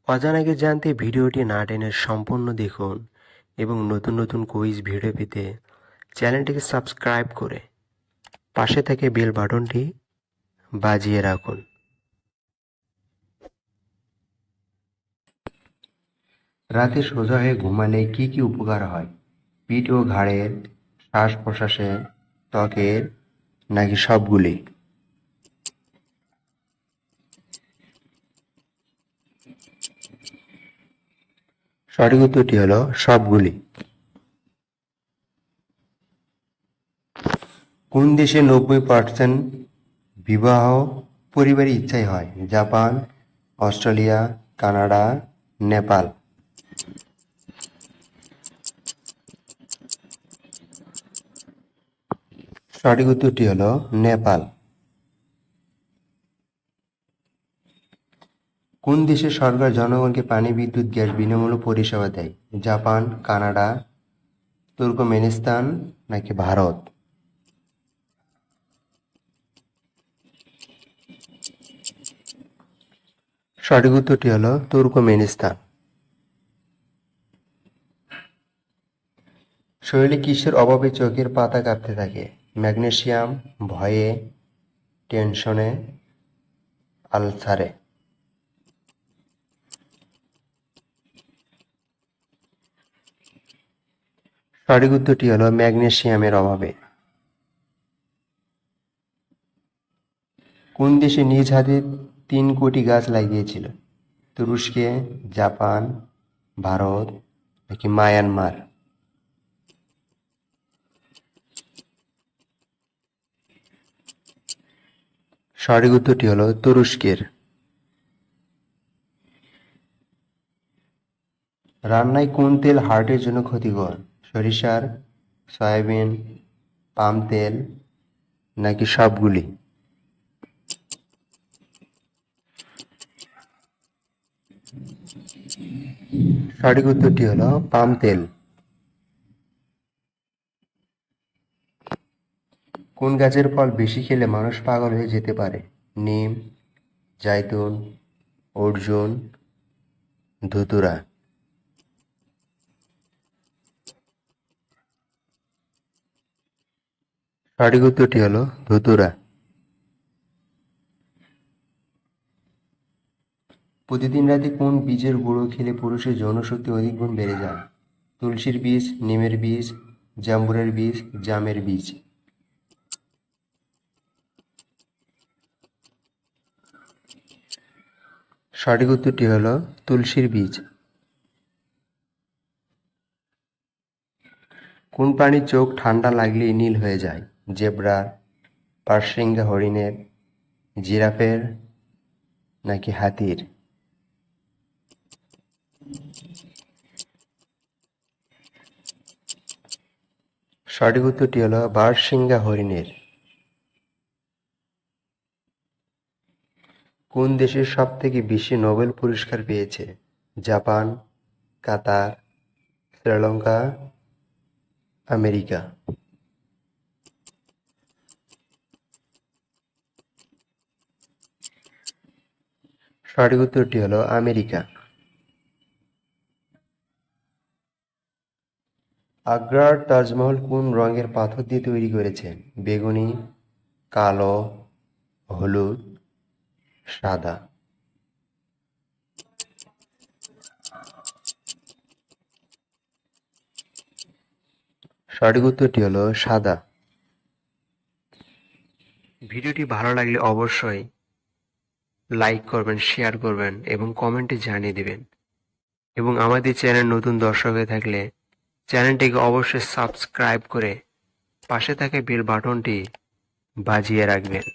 অজানাকে জানতে ভিডিওটি না টেনে সম্পূর্ণ দেখুন এবং নতুন নতুন কুইজ ভিডিও পেতে চ্যানেলটিকে সাবস্ক্রাইব করে পাশে থেকে বেল বাটনটি বাজিয়ে রাখুন। রাতে সোজা হয়ে ঘুমালে কি কি উপকার হয়? পিঠ ও ঘাড়ের, শ্বাস প্রশ্বাসের, ত্বকের, নাকি সবগুলি? সঠিক উত্তরটি হলো সবগুলি। কোন দেশে 90% বিবাহ পরিবারের ইচ্ছায় হয়? Japan, Australia, Canada, Nepal? সঠিক উত্তরটি হলো নেপাল। কোন দেশের সরকার জনগণকে পানি, বিদ্যুৎ, গ্যাস বিনামূল্যে পরিষেবা দেয়? জাপান, কানাডা, তুর্কমেনিস্তান নাকি ভারত? সঠিক উত্তরটি হলো তুর্কমেনিস্তান। শরীরে কিসের অভাবে চোখের পাতা কাঁপতে থাকে? ম্যাগনেসিয়াম, ভয়ে, টেনশনে, আলসারে? সঠিক উত্তরটি হলো ম্যাগনেসিয়ামের অভাবে। কোন দেশে নিজ হাতে 3 কোটি গাছ লাগিয়েছিল? তুরস্কে, জাপান, ভারত নাকি মায়ানমার? সঠিক উত্তরটি হলো তুরস্কের। রান্নায় কোন তেল হার্টের জন্য ক্ষতিকর? সরিষার, সয়াবিন, পাম তেল নাকি সবগুলি? সঠিক উত্তরটি হলো পাম তেল। কোন গাছের ফল বেশি খেলে মানুষ পাগল হয়ে যেতে পারে? নিম, জাইতুন, অর্জুন, ধুতুরা? সঠিক উত্তরটি হলো ধুতুরা। প্রতিদিন রাতে কোন বীজের গুঁড়ো খেলে পুরুষের যৌনশক্তি অধিক গুণ বেড়ে যায়? তুলসীর বীজ, নিমের বীজ, জাম্বুরের বীজ, জামের বীজ? সঠিক উত্তরটি হলো তুলসীর বীজ। কোন প্রাণীর চোখ ঠান্ডা লাগলেই নীল হয়ে যায়? জেব্রার, পারশিঙ্গা হরিণের, জিরাফের নাকি হাতির? সঠিক উত্তরটি হলো বারশিঙ্গা হরিণের। কোন দেশের সবথেকে বেশি নোবেল পুরস্কার পেয়েছে? জাপান, কাতার, শ্রীলঙ্কা, আমেরিকা? সঠিক উত্তরটি হলো আমেরিকা। আগ্রার তাজমহল কোন রঙের পাথর দিয়ে তৈরি করেছেন? বেগুনি, কালো, হলুদ, সাদা? সঠিক উত্তরটি হলো সাদা। ভিডিওটি ভালো লাগলে অবশ্যই লাইক করবেন, শেয়ার করবেন এবং কমেন্টে জানিয়ে দেবেন। এবং আমাদের চ্যানেল নতুন দর্শক হয়ে থাকলে চ্যানেলটিকে অবশ্যই সাবস্ক্রাইব করে পাশে থাকা বেল বাটনটি বাজিয়ে রাখবেন।